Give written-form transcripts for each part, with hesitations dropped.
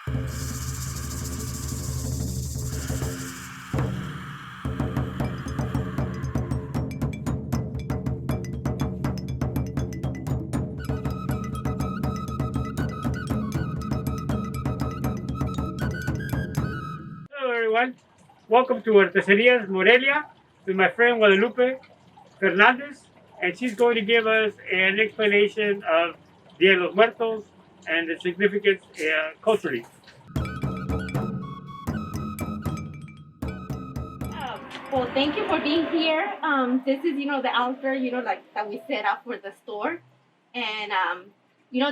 Hello everyone, welcome to Artesanias Morelia with my friend Guadalupe Fernandez, and she's going to give us an explanation of Dia de los Muertos and the significance culturally. Well, thank you for being here. This is, the altar, like that we set up for the store. And,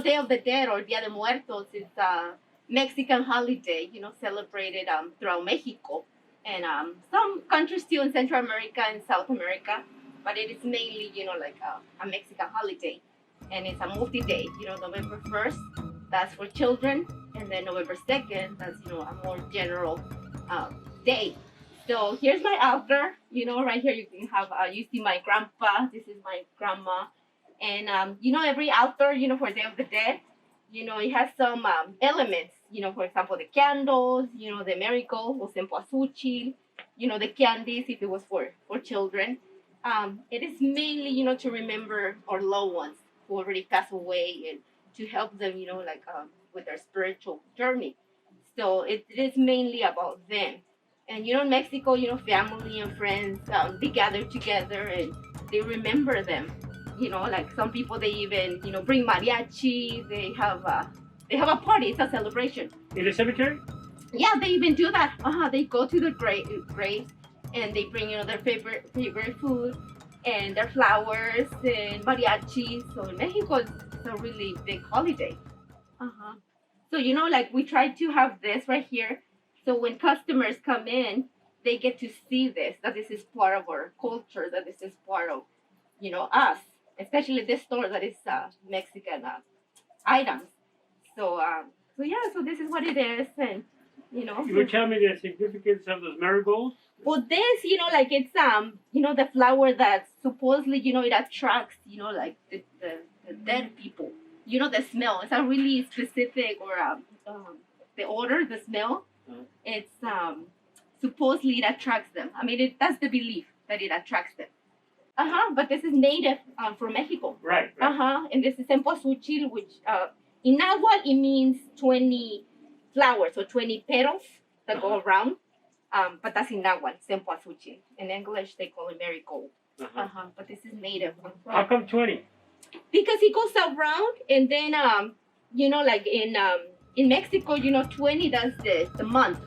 Day of the Dead or Dia de Muertos is a Mexican holiday, celebrated throughout Mexico and some countries too in Central America and South America. But it is mainly, like a Mexican holiday. And it's a multi-day, November 1st, that's for children. And then November 2nd, that's, a more general day. So here's my altar. Right here you can have, you see my grandpa. This is my grandma. And, every altar, for Day of the Dead, it has some elements. For example, the candles, the marigold, or cempasúchil, the candies if it was for children. It is mainly, to remember our loved ones who already passed away and to help them, with their spiritual journey. So it is mainly about them. And in Mexico, family and friends, they gather together and they remember them. Like some people, they even, bring mariachi. They have a party. It's a celebration. In the cemetery? Yeah, they even do that. They go to the graves and they bring, their favorite food and their flowers and mariachi. So in Mexico, it's a really big holiday. So, like we try to have this right here. So when customers come in, they get to see this, that this is part of our culture, that this is part of, us, especially this store that is Mexican items. So, so this is what it is. And, You would tell me the significance of those marigolds? Well, this, like it's, the flower that supposedly, it attracts, like the dead people. The smell. It's a really specific or the odor, the smell. It's supposedly it attracts them. I mean, that's the belief that it attracts them. But this is native from Mexico. Right. And this is cempasúchil, which in Nahuatl it means 20 flowers or 20 petals that go around. But that's in Nahuatl, cempasúchil. In English, they call it marigold. But this is native. How come 20? Because it goes around, and then like in Mexico, 20, that's the month.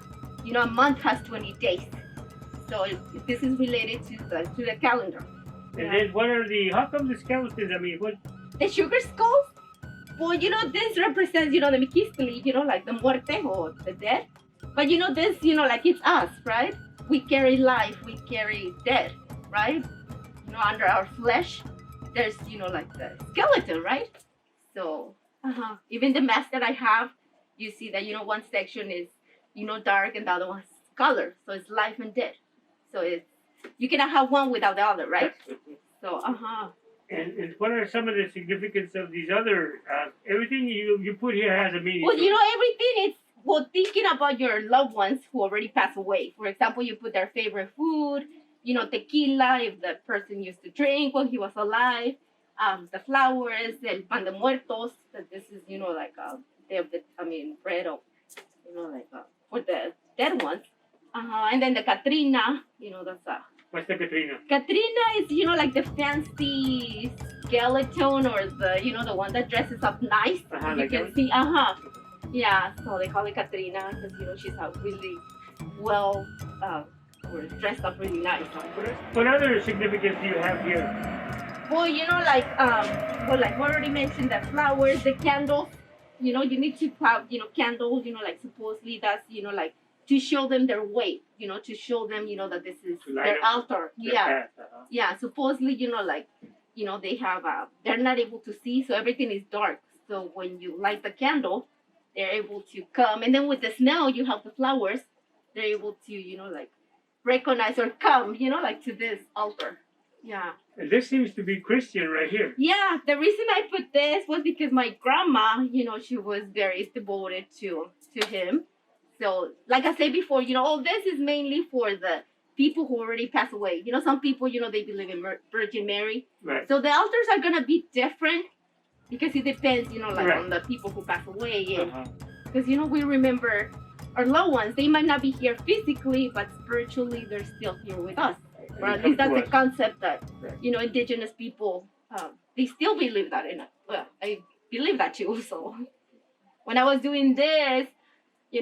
A month has 20 days. So this is related to the calendar. And then how come the skeletons? I mean, what? The sugar skulls? Well, this represents, the Miquistli, like the muerte or the dead. But, this, like it's us, right? We carry life, we carry death, right? Under our flesh, there's, like the skeleton, right? So, even the mask that I have, you see that, one section is, dark and the other one's color. So it's life and death. So you cannot have one without the other, right? So, And what are some of the significance of these other, everything you put here has a meaning? Well, everything is, thinking about your loved ones who already passed away. For example, you put their favorite food, tequila, if the person used to drink while he was alive, the flowers, el pan de muertos, that this is, like day of the, bread of, like for the dead ones. And then the Katrina, that's What's the Katrina? Katrina is, like the fancy skeleton or the, the one that dresses up nice. You like can see, Yeah, so they call it Katrina because, she's a really well, or dressed up really nice. What other significance do you have here? Well, like we already mentioned, the flowers, the candles. You need to have, candles, like supposedly that's, like to show them their way, to show them, that this is their altar. Yeah, supposedly, they have, they're not able to see, so everything is dark. So when you light the candle, they're able to come. And then with the smell, you have the flowers, they're able to, like recognize or come, like to this altar. Yeah. And this seems to be Christian right here. Yeah, the reason I put this was because my grandma, she was very devoted to him. So, like I said before, all this is mainly for the people who already passed away. Some people, they believe in Virgin Mary. Right. So the altars are gonna be different because it depends, like Right. on the people who pass away, and Uh-huh. because we remember our loved ones. They might not be here physically, but spiritually, they're still here with us. Or at least that's the concept that indigenous people they still believe that in it. Well, I believe that too. So when I was doing this,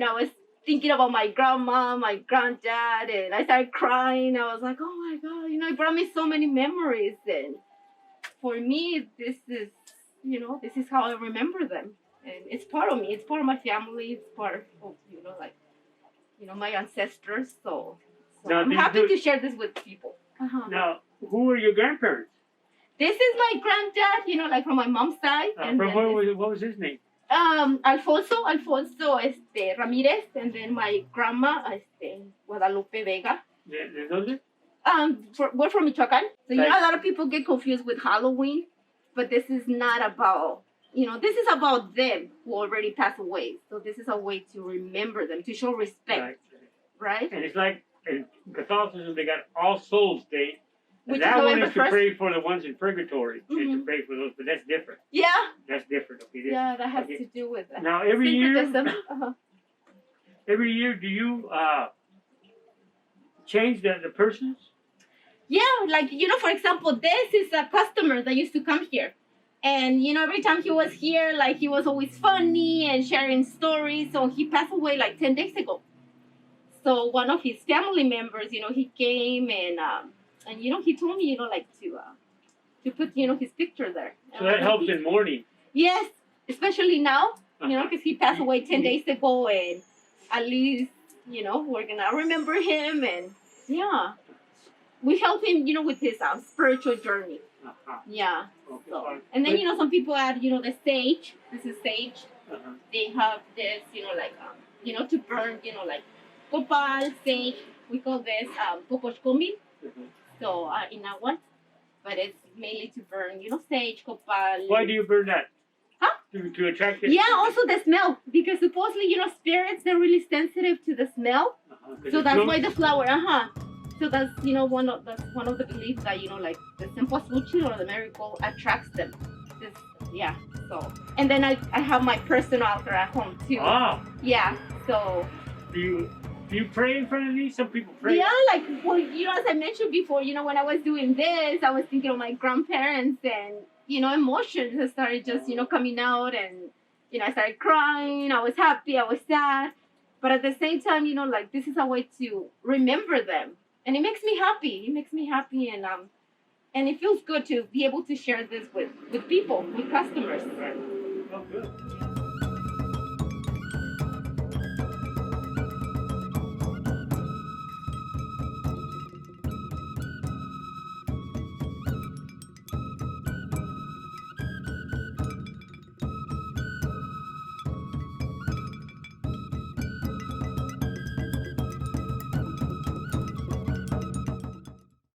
I was thinking about my grandma, my granddad, and I started crying. I was like, oh my god, it brought me so many memories. And for me, this is how I remember them, and it's part of me. It's part of my family. It's part of my ancestors. So Now, I'm happy to share this with people. Uh-huh. Now, who are your grandparents? This is my granddad, like from my mom's side. And From then what was his name? Alfonso Ramirez, and then my grandma, Guadalupe Vega. ¿De dónde? We're from Michoacan. So, Right. a lot of people get confused with Halloween, but this is not about, this is about them who already passed away. So this is a way to remember them, to show respect, right? And it's like in Catholicism, they got All Souls Day. And Which that is one November is to 1st. pray for the ones in purgatory. And to Mhm. pray for those, but that's different. Yeah. That's different. Okay. Yeah, that has okay. to do with that. Now every year, Syncretism. Uh-huh. every year, do you change the persons? Yeah, like, for example, this is a customer that used to come here. And, every time he was here, like, he was always funny and sharing stories. So he passed away like 10 days ago. So one of his family members, he came and he told me, like to put, his picture there. So that helps in mourning. Yes, especially now, because he passed away 10 Yeah. days ago, and at least, we're going to remember him. And yeah, we help him, with his spiritual journey. Uh-huh. Yeah. Okay. So, and then, some people add, the sage. This is sage. Uh-huh. They have this, to burn, like copal, sage. We call this popochcombi. Uh-huh. So in that one, but it's mainly to burn, sage, copal. Why do you burn that? Huh? To attract it? Yeah, also the smell, because supposedly, spirits, they're really sensitive to the smell. Uh-huh. So that's why the flower, So that's, one of the beliefs that, like the cempasúchil or the marigold attracts them. Yeah, so. And then I have my personal altar at home too. Ah. Yeah, so. Do you pray in front of these? Some people pray. Yeah, like, well, as I mentioned before, when I was doing this, I was thinking of my grandparents and, emotions started just, coming out, and, I started crying. I was happy, I was sad. But at the same time, like, this is a way to remember them. And it makes me happy. It makes me happy, and it feels good to be able to share this with people, with customers. Right. Oh, good.